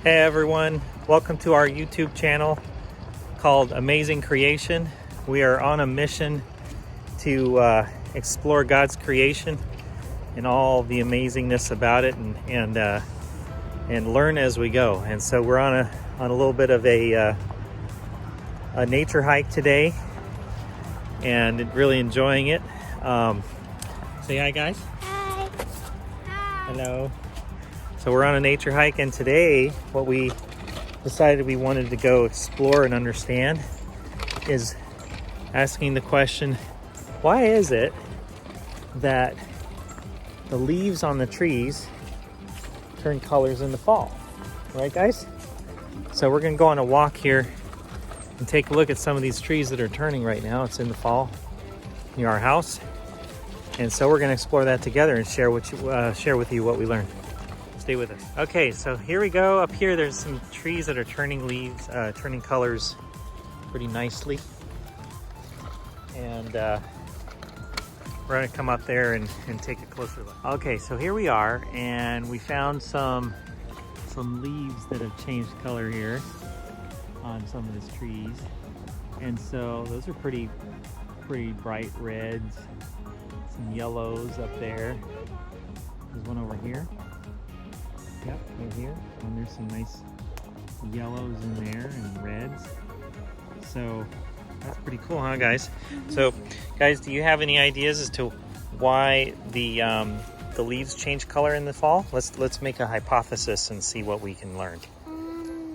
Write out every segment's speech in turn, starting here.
Hey everyone, welcome to our YouTube channel called Amazing Creation. We are on a mission to explore God's creation and all the amazingness about it and learn as we go. And so we're on a little bit of a nature hike today and really enjoying it. Say hi guys. Hi. Hi. Hello. So we're on a nature hike, and today what we decided we wanted to go explore and understand is asking the question, why is it that the leaves on the trees turn colors in the fall? Right, guys? So we're gonna go on a walk here and take a look at some of these trees that are turning right now. It's in the fall near our house. And so we're gonna explore that together and share with you what we learned. Stay with us. Okay, so here we go. Up here, there's some trees that are turning leaves, turning colors pretty nicely. And we're gonna come up there and take a closer look. Okay, so here we are, and we found some leaves that have changed color here on some of these trees. And so those are pretty bright reds, some yellows up there. There's one over here. Yep, right here. And there's some nice yellows in there and reds. So that's pretty cool, huh, guys? So, guys, do you have any ideas as to why the leaves change color in the fall? Let's make a hypothesis and see what we can learn.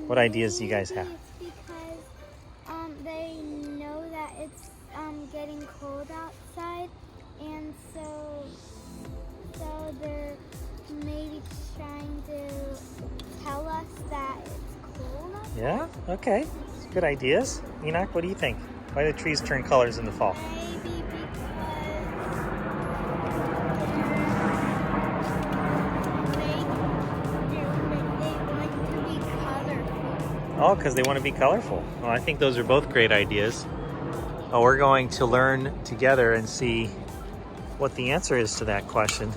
What ideas do you guys have? It's because they know that it's getting cold outside, and so they're maybe trying to tell us that it's cold outside. Yeah, okay. Good ideas. Enoch, what do you think? Why do trees turn colors in the fall? Maybe because they want to be colorful. Oh, because they want to be colorful. Well, I think those are both great ideas. Well, we're going to learn together and see what the answer is to that question.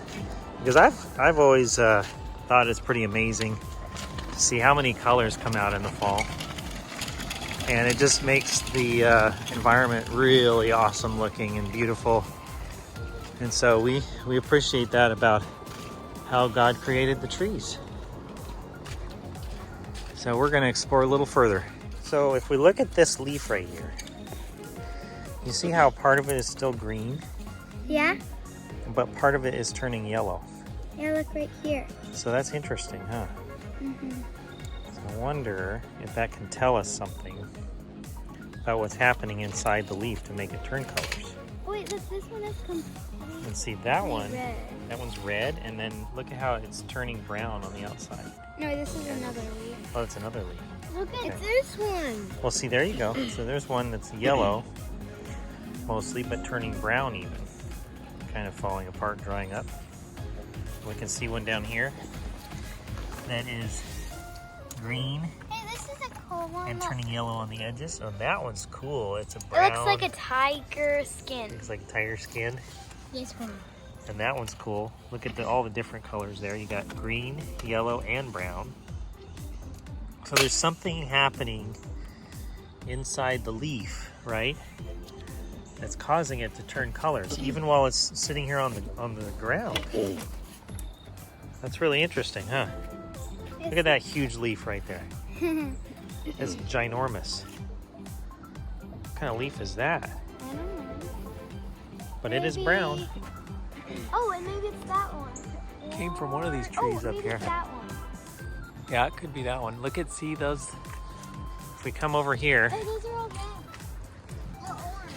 Because I've always thought it's pretty amazing to see how many colors come out in the fall. And it just makes the environment really awesome looking and beautiful. And so we appreciate that about how God created the trees. So we're gonna explore a little further. So if we look at this leaf right here, you see how part of it is still green, Yeah? but part of it is turning yellow. Yeah, look right here. So that's interesting, huh? So I wonder if that can tell us something about what's happening inside the leaf to make it turn colors. Wait, this one is completely And see that one, red. that one's red, and then look at how it's turning brown on the outside. No, this is another leaf. Oh, it's another leaf. Look at Okay. this one. Well, see, there you go. So there's one that's yellow, mostly, but turning brown even. Kind of falling apart, drying up. We can see one down here that is green Hey, this is a cool one. and Look. turning yellow on the edges. Oh, that one's cool. It's a It brown. looks like a tiger skin. Looks like tiger skin. This one. And that one's cool. Look at all the different colors there. You got green, yellow, and brown. So there's something happening inside the leaf, right? That's causing it to turn colors, even while it's sitting here on the ground. That's really interesting, huh? Look at that huge leaf right there. It's ginormous. What kind of leaf is that? I don't know. But it is Maybe- brown. Oh, and maybe it's that one. Came from one of these Oh, trees up maybe here. it's that one. Yeah, it could be that one. Look at, see those? If we come over here, Oh, those are all red. They're orange.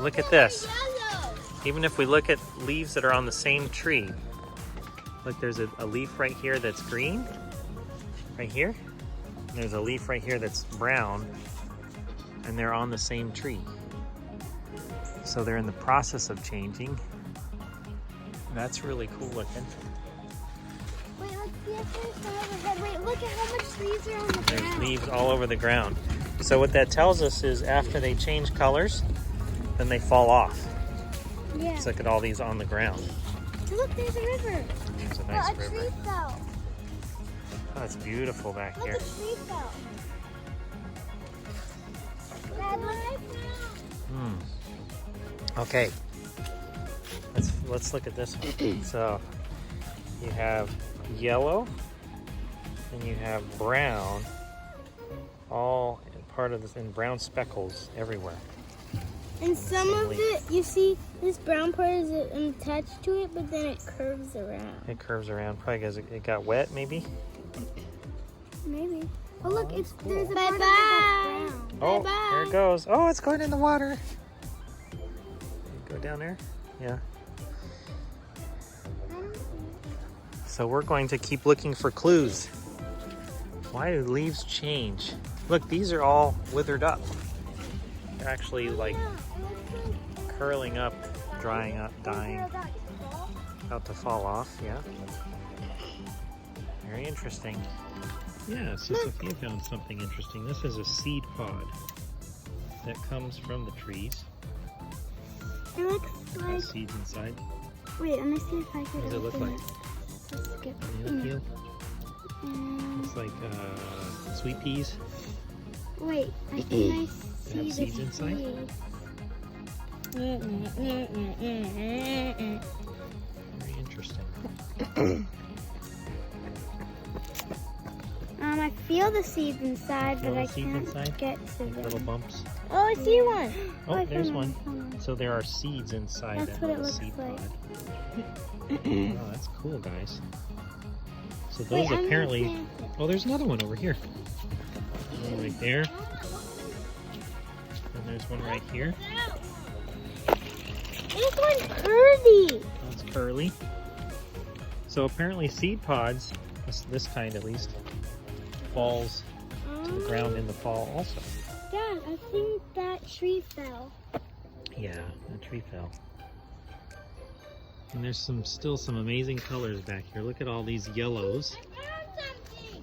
Look at this. Yellow. even if we look at leaves that are on the same tree, look, there's a leaf right here that's green, right here. And there's a leaf right here that's brown, and they're on the same tree. So they're in the process of changing. That's really cool looking. Wait, let's see if there's some overhead. Wait, look at how much leaves are on the There's ground. leaves all over the ground. So what that tells us is after they change colors, then they fall off. Yeah. Let's look at all these on the ground. Look, there's a river. There's a Oh, nice a tree river. fell. Oh, it's beautiful back Look, here. a tree fell. Dad, look. Okay. Let's look at this one. So you have yellow and you have brown, all part of this, and brown speckles everywhere. And some same of leaf. it, you see, this brown part is attached to it, but then it curves around. It curves around, probably because it got wet, maybe. Maybe. Oh, look, that's cool. there's a part of it that's brown. Oh, Bye-bye. there it goes. Oh, it's going in the water. Go down there. Yeah. So we're going to keep looking for clues. Why do leaves change? Look, these are all withered up. They're actually like curling up, drying up, dying, about to fall off. Yeah. Very interesting. Yeah, so Sophia found something interesting. This is a seed pod that comes from the trees. It looks It like. has seeds inside. Wait, let me see if I can. What does it look open like? Let's skip. Can you feel? It's like sweet peas. Wait, I think I They have see the seeds inside? Very interesting. I feel the seeds inside, Feel but the I seeds can't inside? get to Like them. little bumps. Oh, I see one. Oh, I there's found one. I found one. So there are seeds inside That's that what it little looks seed like. pod. Oh, that's cool, guys. So those Wait, I'm gonna apparently. plant it. Oh, there's another one over here. One right there. And there's one right here. This one's curvy. That's curly. So apparently seed pods, this kind at least, falls to the ground in the fall also. Dad, I think that tree fell. Yeah, that tree fell. And there's still some amazing colors back here. Look at all these yellows. I found something.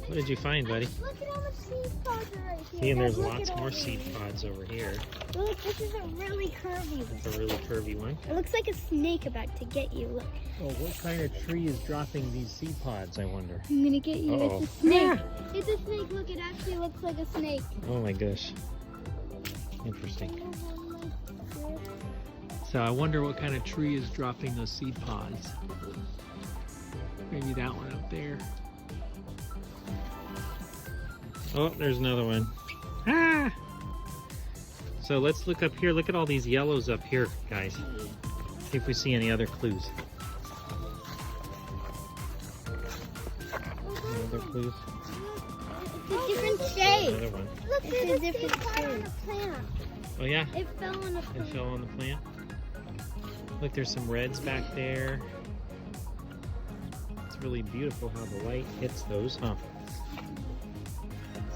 What did you find, buddy? Look at how much seed pods are right here. See, and Dad, there's look lots at more all seed these. pods over here. Look, this is a really curvy one. It's a really curvy one. It looks like a snake about to get you. Look, Oh, what kind of tree is dropping these seed pods, I wonder? I'm gonna get you. Uh-oh. It's a snake. It's a snake. Look, it actually looks like a snake. Oh my gosh. Interesting. So I wonder what kind of tree is dropping those seed pods. Maybe that one up there. Oh, there's another one. Ah! So let's look up here. Look at all these yellows up here, guys. See if we see any other clues. Any other clues? It's a different shape. Another one. Look, there's a different shape. Oh yeah? It fell on a It plant. fell on the plant. Look, there's some reds back there. It's really beautiful how the light hits those, huh?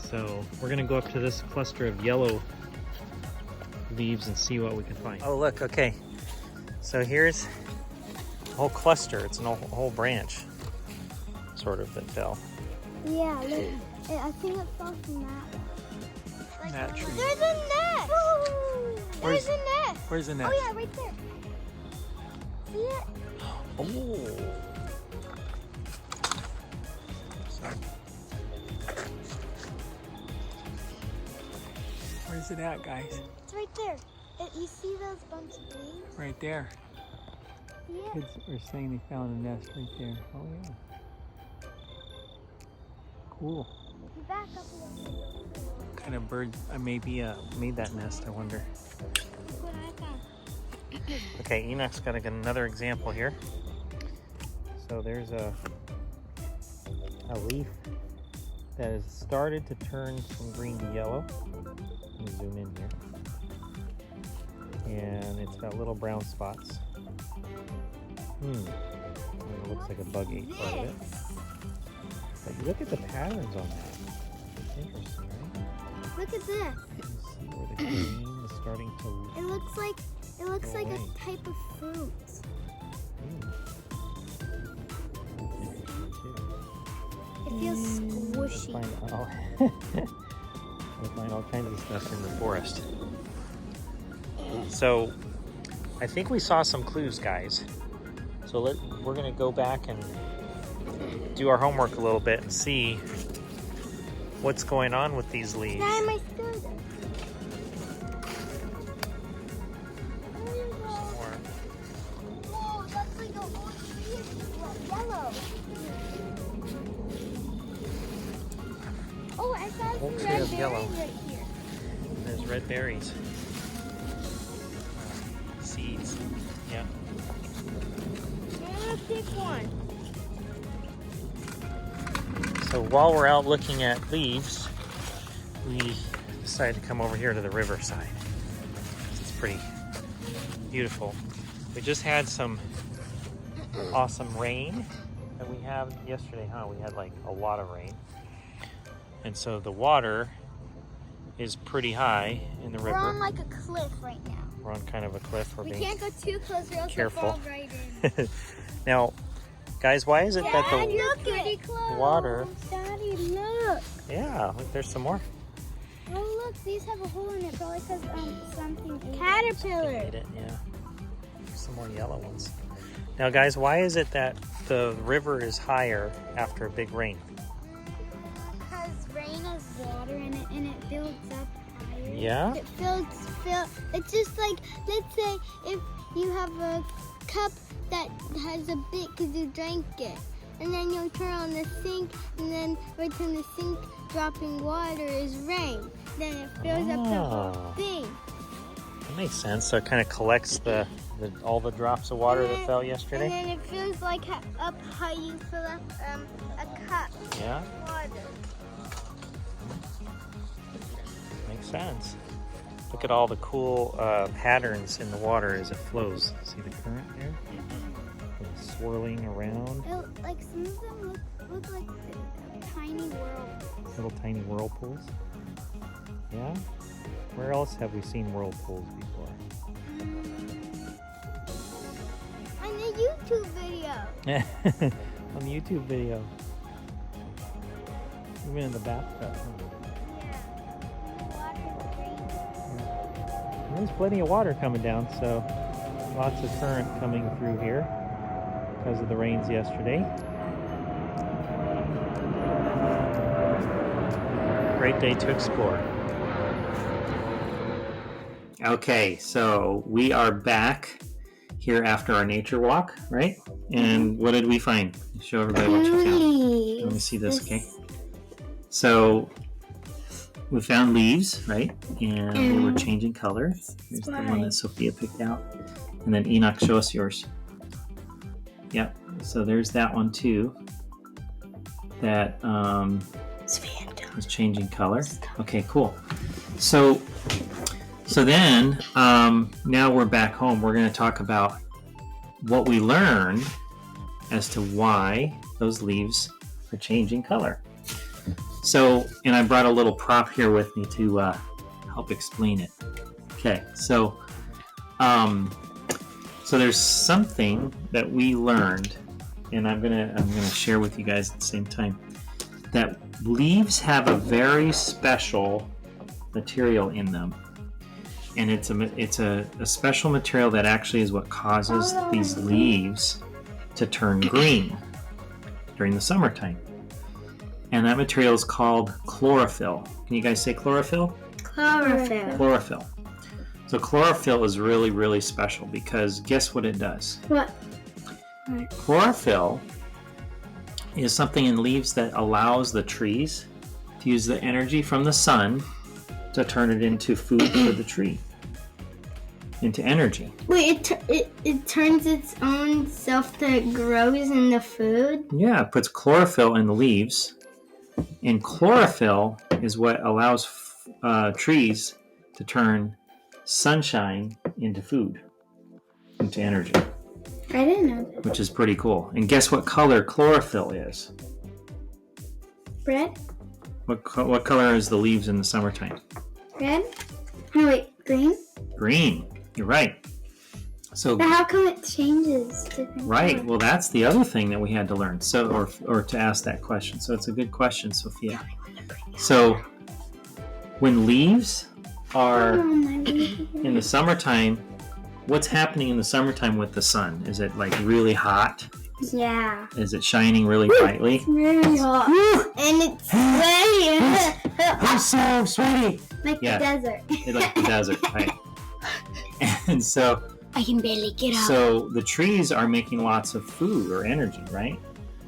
So we're gonna go up to this cluster of yellow leaves and see what we can find. Oh look, okay. So here's a whole cluster. It's a whole branch, sort of, that fell. Yeah, look. I think it fell from that one. That tree. There's a nest. Where's- There's a nest. Where's the Oh yeah, right there. See it? Oh. Where's it at, guys? It's right there. You see those bunch of leaves? Right there. Yeah. Kids are saying they found a nest right there. Oh yeah. Cool. Back up a little bit. What kind of bird maybe made that nest, I wonder. Look what I found. Okay, Enoch's got another example here. So there's a leaf that has started to turn from green to yellow. Let me zoom in here. And it's got little brown spots. And it looks like a bug ate part of it. But look at the patterns on that. Interesting, right? Look at this. You see where the green is starting to... It looks like Right. a type of fruit. Interesting too. It feels squishy. We'll find all kinds of stuff in the forest. So, I think we saw some clues, guys. So we're gonna go back and do our homework a little bit and see what's going on with these leaves. Now my student. Whoa, that's like a whole tree of yellow. Oh, I found Whole some tree red of berries yellow. right here. There's red berries. Seeds. Yeah. I'm gonna pick one. So while we're out looking at leaves, we decided to come over here to the riverside. It's pretty beautiful. We just had some awesome rain that we had yesterday, huh? We had like a lot of rain. And so the water is pretty high in the river. We're on like a cliff right now. We're on kind of a cliff. We're We being can't go too close or else careful. we'll fall right in. Now, guys, why is it that Dad, the you're pretty close. water... Daddy, look. Yeah, look, there's some more. Oh, look, these have a hole in it, probably because something caterpillar. Ate it, yeah. There's some more yellow ones. Now, guys, why is it that the river is higher after a big rain? Because rain has water in it and it builds up higher. Yeah? It it's just like, let's say if you have a cup that has a bit because you drank it. And then you'll turn on the sink, and then right from the sink dropping water is rain. Then it fills up the whole thing. That makes sense. So it kind of collects all the drops of water that fell yesterday? And then it feels like up how you fill up a cup Yeah, of water. makes sense. Look at all the cool patterns in the water as it flows. See the current there? It's swirling around. Like some of them look like tiny whirlpools. Little tiny whirlpools. Yeah? Where else have we seen whirlpools before? On the YouTube video. On the YouTube video. Even in the bathtub. Huh? There's plenty of water coming down, so lots of current coming through here because of the rains yesterday. Great day to explore. Okay, so we are back here after our nature walk, right? And what did we find? Show everybody what you found. Let me see this, okay? So we found leaves, right? And they were changing color. Here's the one that Sophia picked out. And then Enoch, show us yours. Yep, so there's that one too. That was changing color. Okay, cool. So then, now we're back home. We're going to talk about what we learned as to why those leaves are changing color. So, and I brought a little prop here with me to help explain it. Okay, so there's something that we learned, and I'm gonna share with you guys at the same time, that leaves have a very special material in them, and it's a special material that actually is what causes these leaves to turn green during the summertime. And that material is called chlorophyll. Can you guys say chlorophyll? Chlorophyll. Chlorophyll. So chlorophyll is really, really special because guess what it does? What? Chlorophyll is something in leaves that allows the trees to use the energy from the sun to turn it into food for the tree, into energy. Wait, it turns its own self that grows in the food? Yeah, it puts chlorophyll in the leaves, and chlorophyll is what allows trees to turn sunshine into food, into energy. I didn't know that. Which is pretty cool. And guess what color chlorophyll is? Red? What color is the leaves in the summertime? Red? No, wait, green? Green. You're right. So, But how come it changes different right. colors? Well, that's the other thing that we had to learn. So, or to ask that question. So it's a good question, Sophia. So, when leaves are in the summertime, what's happening in the summertime with the sun? Is it like really hot Yeah. Is it shining really brightly? It's very hot. And it's sweaty. I'm so sweaty. Like Yeah. the desert. It's like the desert, right? And so I can barely get up. So the trees are making lots of food or energy, right?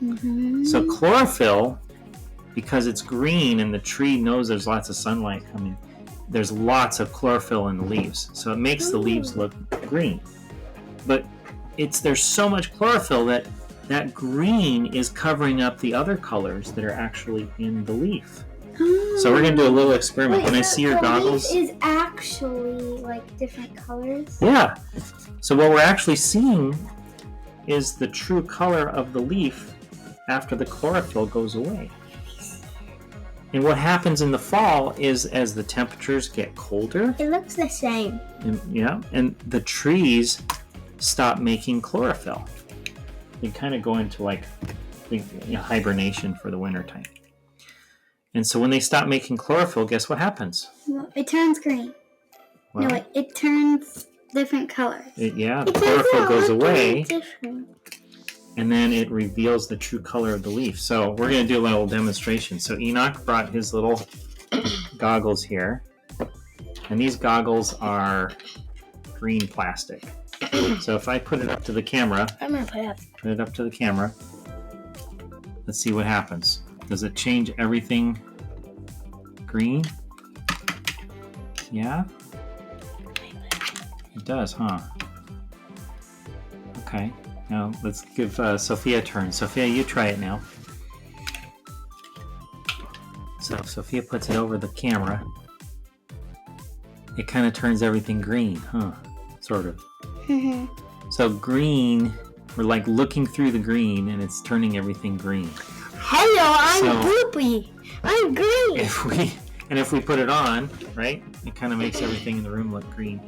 Mm-hmm. So chlorophyll, because it's green and the tree knows there's lots of sunlight coming, there's lots of chlorophyll in the leaves. So it makes the leaves look green. But there's so much chlorophyll that that green is covering up the other colors that are actually in the leaf. So we're going to do a little experiment. Can I see your goggles? The leaf is actually like different colors. Yeah. So what we're actually seeing is the true color of the leaf after the chlorophyll goes away. And what happens in the fall is as the temperatures get colder, It looks the same. and the trees stop making chlorophyll. They kind of go into like hibernation for the wintertime. And so when they stop making chlorophyll, guess what happens? It turns green. Well, No, it turns different colors. the chlorophyll goes away, Different. and then it reveals the true color of the leaf. So we're going to do a little demonstration. So Enoch brought his little goggles here, and these goggles are green plastic. So if I put it up to the camera, I'm gonna put it up. Let's see what happens. Does it change everything green? Yeah? It does, huh? Okay. Now let's give Sophia a turn. Sophia, you try it now. So if Sophia puts it over the camera, it kind of turns everything green, huh? Sort of. So green, we're like looking through the green and it's turning everything green. Hello, I'm So- Goopy. I'm green. If we put it on, right, it kind of makes everything in the room look green.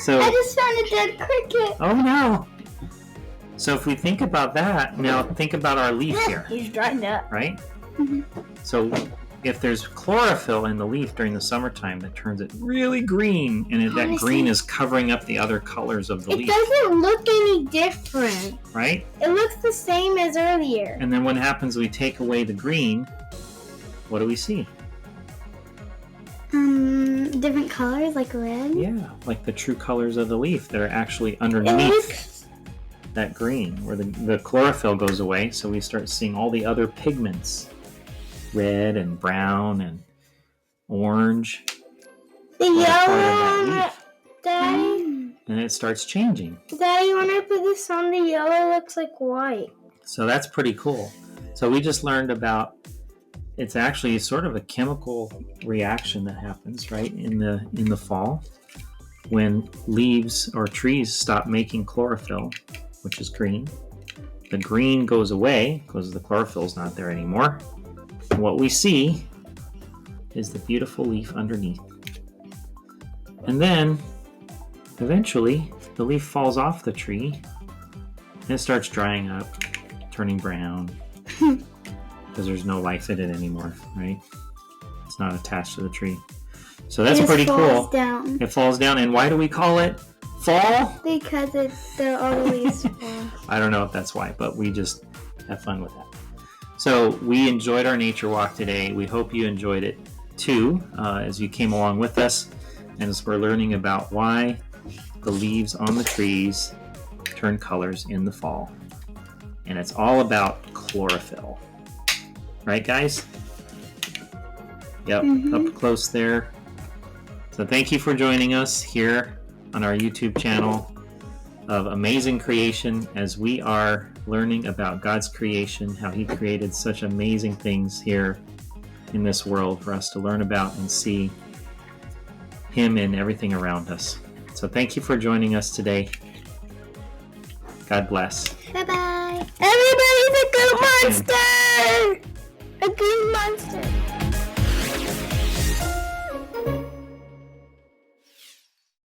So, I just found a dead cricket. oh no. So if we think about that, now think about our leaf here, He's dried up. right? So if there's chlorophyll in the leaf during the summertime that turns it really green, and that Honestly, green is covering up the other colors of the It leaf, doesn't look any different. right? It looks the same as earlier. And then what happens, we take away the green, what do we see? Different colors like red. Yeah, like the true colors of the leaf that are actually It underneath looks. that green, where the chlorophyll goes away, so we start seeing all the other pigments, red and brown and orange, The all part of yellow. that leaf, Daddy, and it starts changing. Daddy, when I put this on, the yellow looks like white. So that's pretty cool. So we just learned about, it's actually sort of a chemical reaction that happens right in the fall when leaves or trees stop making chlorophyll, which is green. The green goes away because the chlorophyll's not there anymore. And what we see is the beautiful leaf underneath. And then eventually the leaf falls off the tree and it starts drying up, turning brown. Because there's no life in it anymore, right? It's not attached to the tree. So that's It pretty falls cool. down It falls down, and why do we call it fall? because all the leaves fall. I don't know if that's why, but we just have fun with that. So we enjoyed our nature walk today. We hope you enjoyed it too, as you came along with us, and as we're learning about why the leaves on the trees turn colors in the fall. And it's all about chlorophyll. Right, guys? Yep, up close there. So thank you for joining us here on our YouTube channel of Amazing Creation, as we are learning about God's creation, how He created such amazing things here in this world for us to learn about and see Him in everything around us. So thank you for joining us today. God bless. Bye-bye. Everybody's a good monster! A good monster!